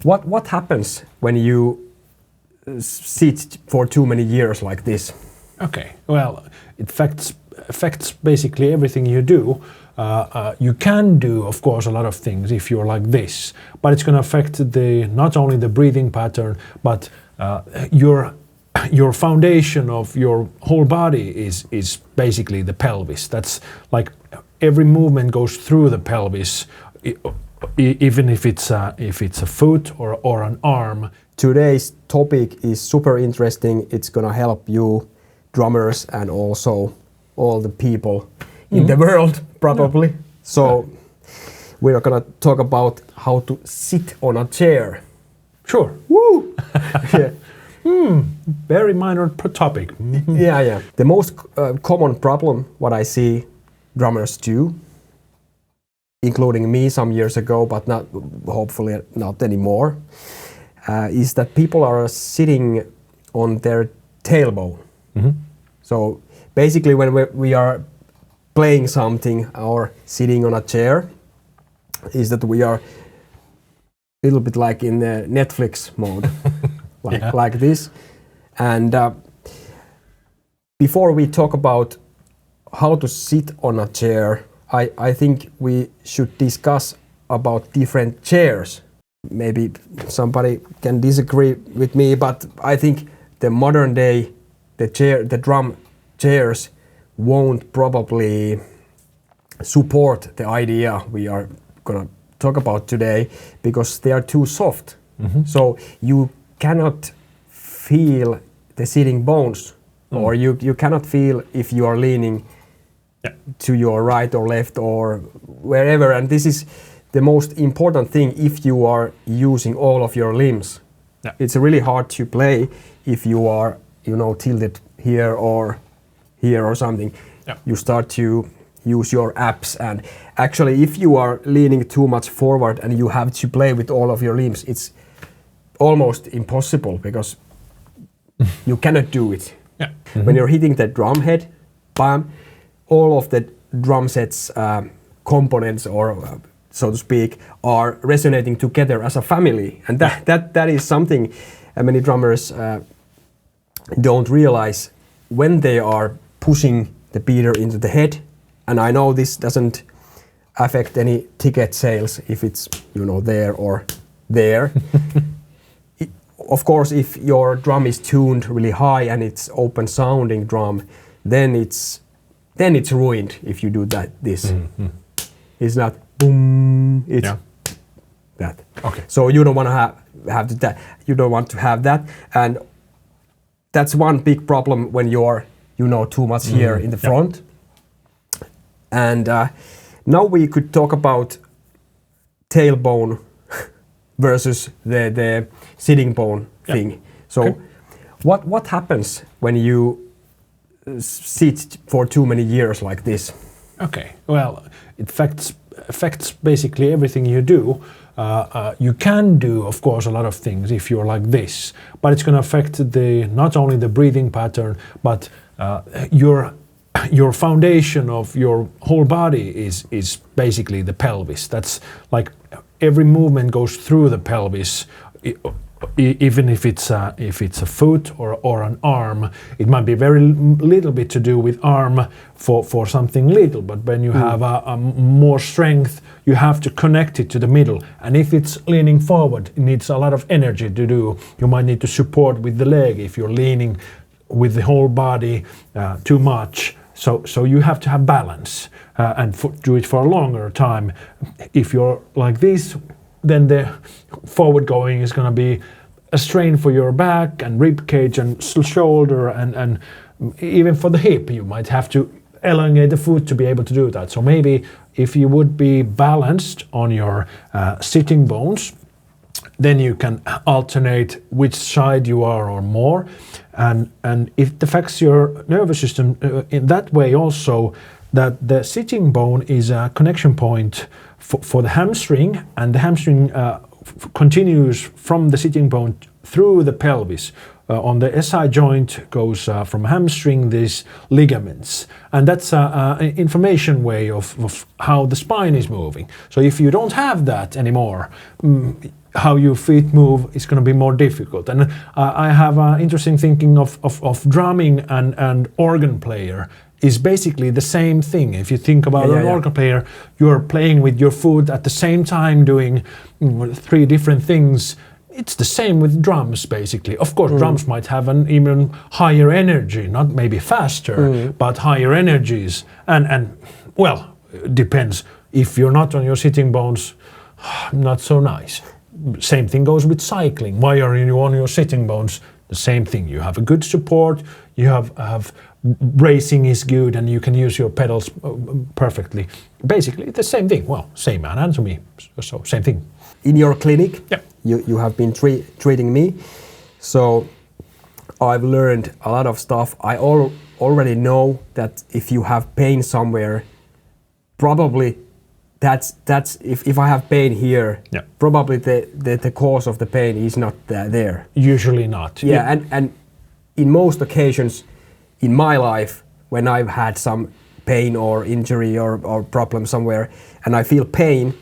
What happens when you sit for too many years like this? Okay, well, it affects basically everything you do. You can do, of course, a lot of things if you're like this, but it's going to affect not only the breathing pattern, but your foundation of your whole body is basically the pelvis. That's like every movement goes through the pelvis, even if it's a foot or an arm. Today's topic is super interesting. It's gonna help you drummers and also all the people in the world probably. Yeah. So we're gonna talk about how to sit on a chair. Sure. Woo! Yeah. Very minor topic. Yeah. The most common problem what I see drummers do, including me some years ago, but not hopefully not anymore, is that people are sitting on their tailbone. So basically when we are playing something or sitting on a chair, is that we are a little bit like in the Netflix mode, like this. And before we talk about how to sit on a chair, I think we should discuss about different chairs. Maybe somebody can disagree with me, but I think the modern day, the drum chairs won't probably support the idea we are gonna talk about today because they are too soft. So you cannot feel the sitting bones, or you cannot feel if you are leaning to your right or left or wherever. And this is the most important thing if you are using all of your limbs. It's really hard to play if you are, tilted here or something. You start to use your abs, and actually if you are leaning too much forward and you have to play with all of your limbs, it's almost impossible because you cannot do it. When you're hitting the drum head, bam, all of the drum set's components, or so to speak, are resonating together as a family, and that is something many drummers don't realize when they are pushing the beater into the head. And I know this doesn't affect any ticket sales if it's there or there. Of course, if your drum is tuned really high and it's open sounding drum, then it's ruined if you do this. It's not boom, it's that. Okay. So you don't want to have that. You don't want to have that, and that's one big problem when you're too much here in the front. And now we could talk about tailbone versus the sitting bone thing. So what happens when you sit for too many years like this? Okay, well, it affects basically everything you do. You can do, of course, a lot of things if you're like this, but it's going to affect not only the breathing pattern, but your foundation of your whole body is basically the pelvis. That's like every movement goes through the pelvis, even if it's a foot or an arm. It might be very little bit to do with arm for something little, but when you have a more strength, you have to connect it to the middle. And if it's leaning forward, it needs a lot of energy to do. You might need to support with the leg if you're leaning with the whole body too much. So you have to have balance and do it for a longer time. If you're like this, then the forward going is going to be a strain for your back and rib cage and shoulder and even for the hip. You might have to elongate the foot to be able to do that. So maybe if you would be balanced on your sitting bones, then you can alternate which side you are or more, and it affects your nervous system in that way also, that the sitting bone is a connection point for the hamstring, and the hamstring continues from the sitting bone through the pelvis. On the SI joint goes from hamstring these ligaments, and that's an information way of how the spine is moving. So if you don't have that anymore, how your feet move is going to be more difficult. And I have interesting thinking of drumming and organ player is basically the same thing. If you think about an organ player, you're playing with your foot at the same time doing 3 different things. It's the same with drums, basically. Of course, drums might have an even higher energy, not maybe faster, but higher energies. And well, it depends. If you're not on your sitting bones, not so nice. Same thing goes with cycling. Why are you on your sitting bones? The same thing. You have a good support. You have racing is good, and you can use your pedals perfectly. Basically, the same thing. Well, same anatomy, so same thing. In your clinic, yeah. you have been treating me, so I've learned a lot of stuff. I already know that if you have pain somewhere, probably that's if I have pain here, probably the cause of the pain is not there. Usually not. Yeah, and in most occasions in my life, when I've had some pain or injury or problem somewhere, and I feel pain,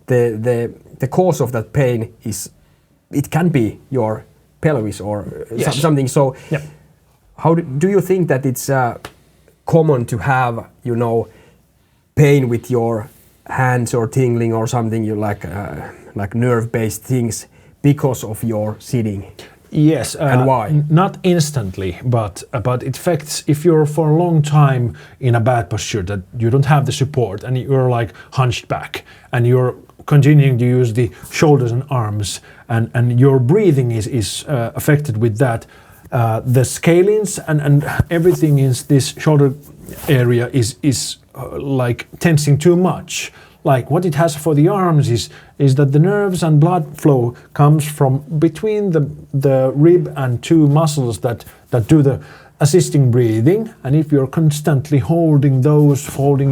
the cause of that pain it can be your pelvis or something. So, how do you think that it's common to have, pain with your hands or tingling or something, you like nerve-based things because of your sitting? Yes, and why? Not instantly, but it affects if you're for a long time in a bad posture, that you don't have the support and you're like hunched back and you're continuing to use the shoulders and arms, and your breathing is affected with that. The scalenes and everything in this shoulder area is like tensing too much. Like what it has for the arms is that the nerves and blood flow comes from between the rib and 2 muscles that do the assisting breathing. And if you're constantly holding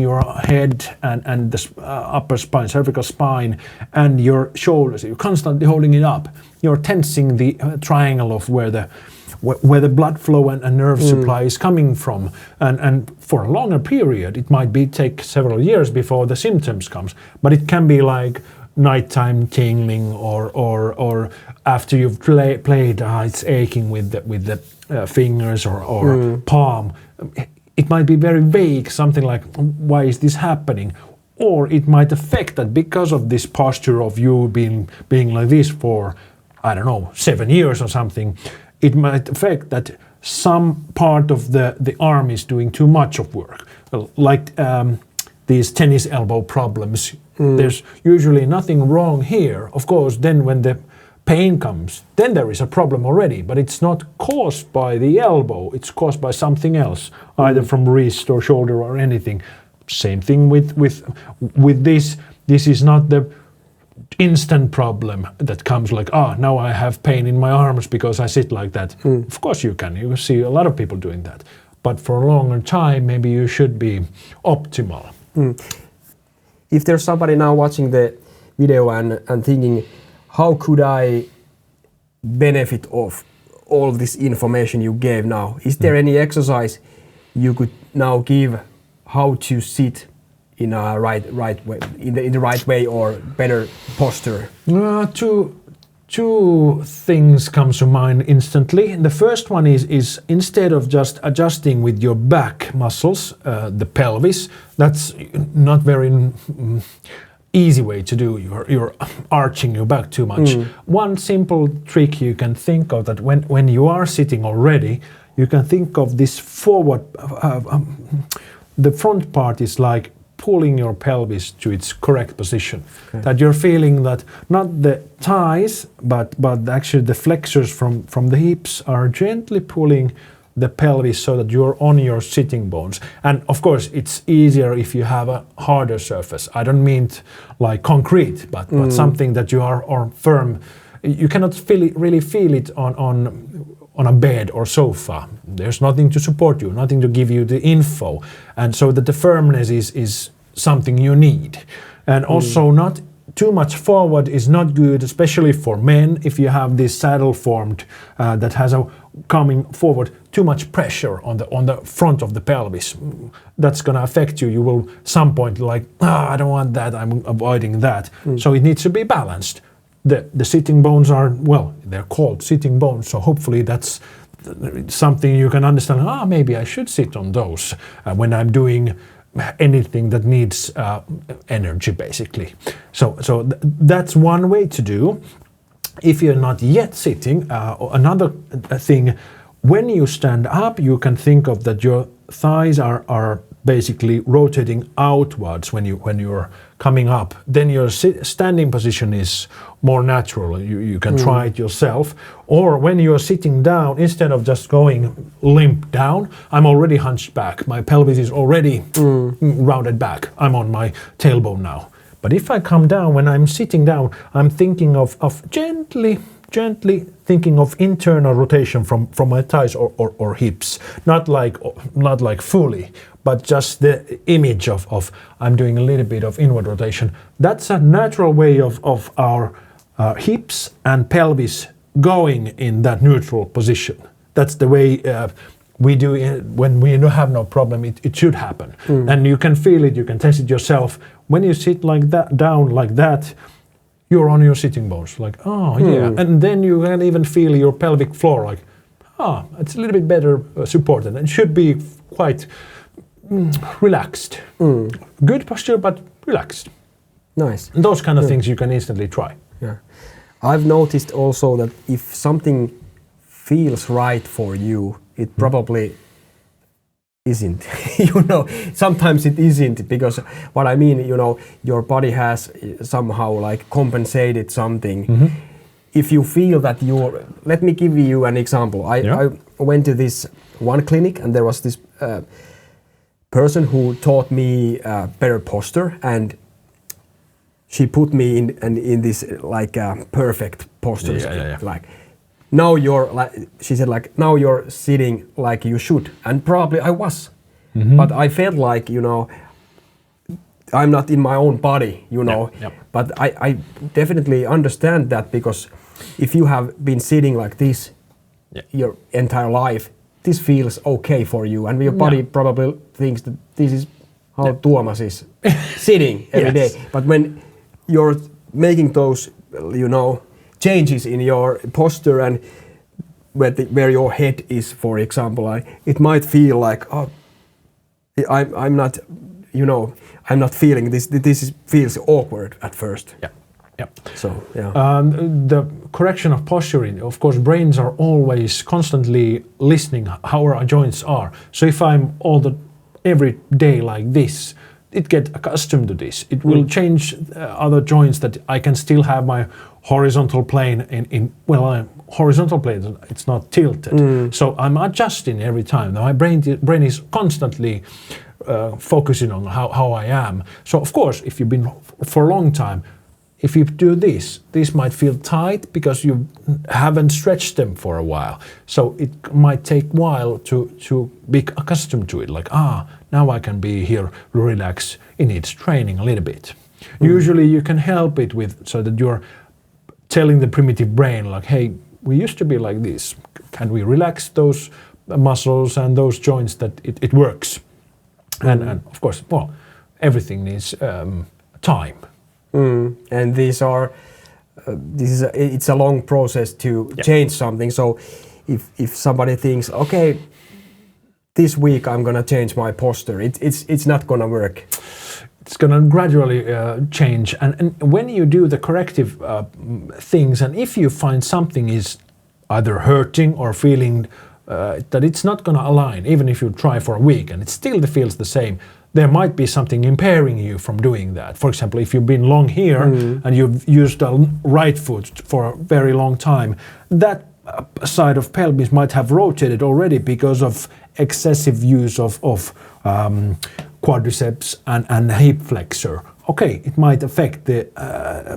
your head and the upper spine, cervical spine, and your shoulders, you're constantly holding it up, you're tensing the triangle of where the blood flow and nerve supply is coming from, and for a longer period, it might take several years before the symptoms comes. But it can be like nighttime tingling, or after you've played, it's aching with the fingers or palm. It might be very vague, something like, why is this happening? Or it might affect that because of this posture of you being like this for, I don't know, 7 years or something. It might affect that some part of the arm is doing too much of work. Like these tennis elbow problems, there's usually nothing wrong here. Of course, then when the pain comes, then there is a problem already, but it's not caused by the elbow, it's caused by something else, either from wrist or shoulder or anything. Same thing with this. This is not the instant problem that comes like, now I have pain in my arms because I sit like that. Of course you can see a lot of people doing that, but for a longer time maybe you should be optimal. If there's somebody now watching the video and thinking, how could I benefit of all this information you gave now? Is there any exercise you could now give how to sit in a right way, in the right way or better posture? Two things come to mind instantly. The first one is instead of just adjusting with your back muscles, the pelvis, that's not very easy way to do. You're arching your back too much. One simple trick you can think of, that when you are sitting already, you can think of this forward. The front part is like pulling your pelvis to its correct position. Okay. That you're feeling that not the thighs, but actually the flexors from the hips are gently pulling the pelvis so that you're on your sitting bones. And of course, it's easier if you have a harder surface. I don't mean like concrete, but something that you are firm. You cannot really feel it on a bed or sofa. There's nothing to support you, nothing to give you the info. And so that the firmness is something you need. And also not too much forward is not good, especially for men. If you have this saddle formed that has a coming forward, too much pressure on the front of the pelvis, that's going to affect you. You will some point like, I don't want that, I'm avoiding that. So it needs to be balanced. The sitting bones are, well, they're called sitting bones, so hopefully that's something you can understand. Maybe I should sit on those when I'm doing anything that needs energy, basically. So that's one way to do. If you're not yet sitting, another thing, when you stand up, you can think of that your thighs are basically rotating outwards when you're coming up. Then your standing position is more natural. You can try it yourself. Or when you're sitting down, instead of just going limp down, I'm already hunched back. My pelvis is already rounded back. I'm on my tailbone now. But if I come down, when I'm sitting down, I'm thinking of gently thinking of internal rotation from my thighs or hips, not like fully, but just the image of I'm doing a little bit of inward rotation. That's a natural way of our hips and pelvis going in that neutral position. That's the way we do it when we have no problem. It should happen, and you can feel it. You can test it yourself. When you sit like that, down like that, you're on your sitting bones, like, yeah. And then you can even feel your pelvic floor, like, it's a little bit better supported. And it should be quite relaxed. Good posture, but relaxed. Nice. And those kind of things you can instantly try. Yeah. I've noticed also that if something feels right for you, it probably isn't. Sometimes it isn't, because what I mean, your body has somehow like compensated something. If you feel that let me give you an example. I went to this one clinic, and there was this person who taught me better posture, and she put me in this like perfect posture. Like, now she said, like, now you're sitting like you should. And probably I was. But I felt like, I'm not in my own body, But I definitely understand that, because if you have been sitting like this your entire life, this feels okay for you. And your body probably thinks that this is how Tuomas is sitting every day. But when you're making those, changes in your posture and where your head is, for example, it might feel like, I'm not, I'm not feeling this. This feels awkward at first. Yeah. So the correction of posturing, of course, brains are always constantly listening how our joints are. So if I'm every day like this, it gets accustomed to this. It will change other joints, that I can still have my horizontal plane horizontal plane, it's not tilted. So I'm adjusting every time. Now my brain is constantly focusing on how I am. So of course, if you've been for a long time, if you do this might feel tight because you haven't stretched them for a while. So it might take a while to be accustomed to it. Like, now I can be here, relax. It needs training a little bit. Usually you can help it so that you're telling the primitive brain, like, hey, we used to be like this. Can we relax those muscles and those joints that it works? And of course, everything needs time. And it's a long process to change something. So if somebody thinks, okay, this week I'm gonna change my posture, it's not gonna work. It's gonna gradually change. And when you do the corrective things, and if you find something is either hurting or feeling that it's not gonna align, even if you try for a week and it still feels the same, there might be something impairing you from doing that. For example, if you've been long here and you've used the right foot for a very long time, that side of pelvis might have rotated already because of excessive use of quadriceps and hip flexor. Okay, it might affect the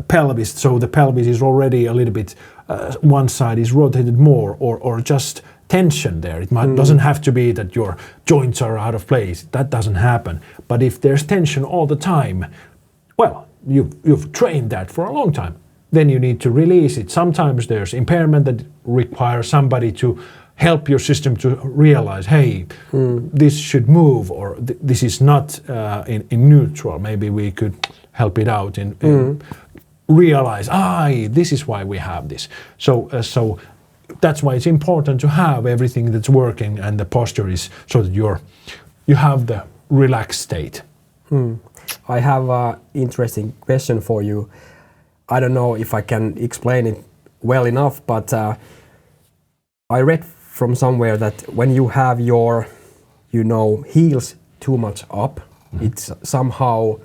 pelvis, so the pelvis is already a little bit, one side is rotated more, or just tension there. It doesn't have to be that your joints are out of place. That doesn't happen. But if there's tension all the time, you've trained that for a long time. Then you need to release it. Sometimes there's impairment that requires somebody to help your system to realize, hey, this should move, or this is not in neutral. Maybe we could help it out in realize, this is why we have this. So that's why it's important to have everything that's working and the posture is so that you have the relaxed state. I have an interesting question for you. I don't know if I can explain it well enough, but I read from somewhere that when you have your, heels too much up, it somehow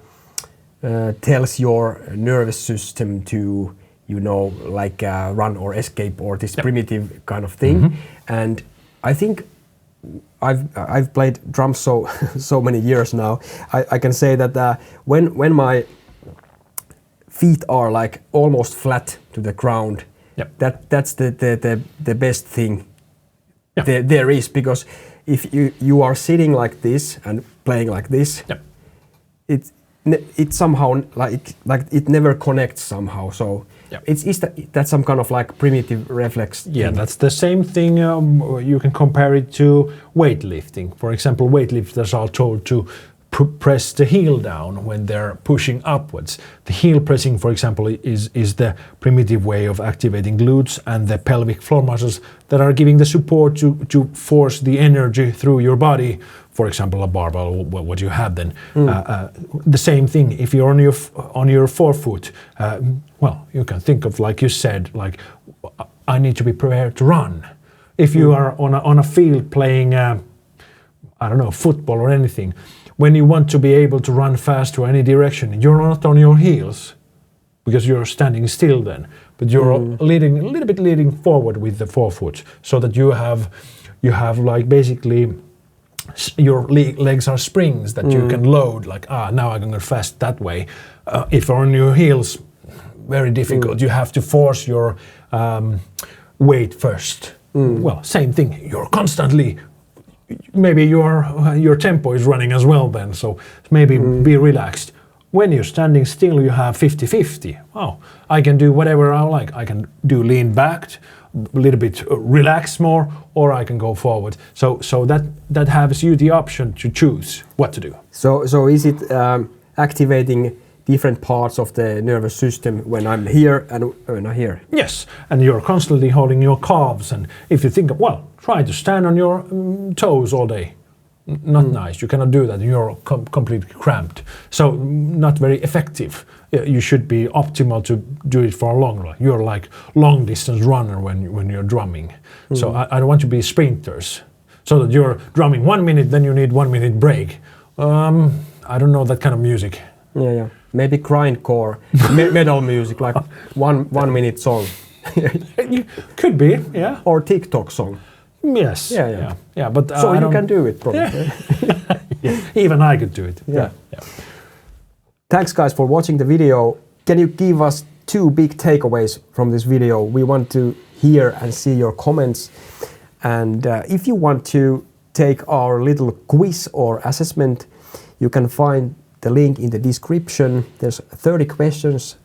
tells your nervous system to, run or escape or this primitive kind of thing. And I think I've played drums so many years now. I can say that when my feet are like almost flat to the ground, that's the best thing there is, because if you are sitting like this and playing like this, it somehow like it never connects somehow. So that's some kind of like primitive reflex thing. Yeah, that's the same thing. You can compare it to weightlifting. For example, weightlifters are told to press the heel down when they're pushing upwards. The heel pressing, for example, is the primitive way of activating glutes and the pelvic floor muscles that are giving the support to force the energy through your body. For example, a barbell, what you have then. The same thing, if you're on your forefoot, you can think of, like you said, like, I need to be prepared to run. If you are on a field playing, football or anything, when you want to be able to run fast to any direction, you're not on your heels because you're standing still then, but you're a little bit leading forward with the forefoot, so that you have like basically your legs are springs that you can load, like, now I can go fast that way. If you're on your heels, very difficult. You have to force your weight first. Well, same thing. You're constantly, maybe your tempo is running as well then, so maybe be relaxed. When you're standing still, you have 50-50. I can do whatever I like. I can do lean back, a little bit relax more, or I can go forward. So that has you the option to choose what to do. So is it activating different parts of the nervous system when I'm here and when I'm here? Yes, and you're constantly holding your calves, and if you think, try to stand on your toes all day. Not nice. You cannot do that. You're completely cramped. So not very effective. You should be optimal to do it for a long run. You're like long distance runner when you're drumming. So I don't want to be sprinters. So that you're drumming 1 minute, then you need 1 minute break. I don't know that kind of music. Yeah. Maybe grindcore, metal music, like one minute song. Could be, yeah. Or TikTok song. Yes. Yeah. But so you can do it, probably. Yeah. Even I could do it. Yeah. Thanks, guys, for watching the video. Can you give us 2 big takeaways from this video? We want to hear and see your comments. And if you want to take our little quiz or assessment, you can find the link in the description. There's 30 questions.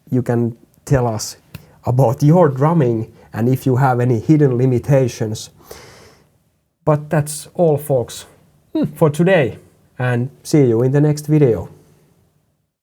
You can tell us about your drumming and if you have any hidden limitations. But that's all, folks, for today, and see you in the next video.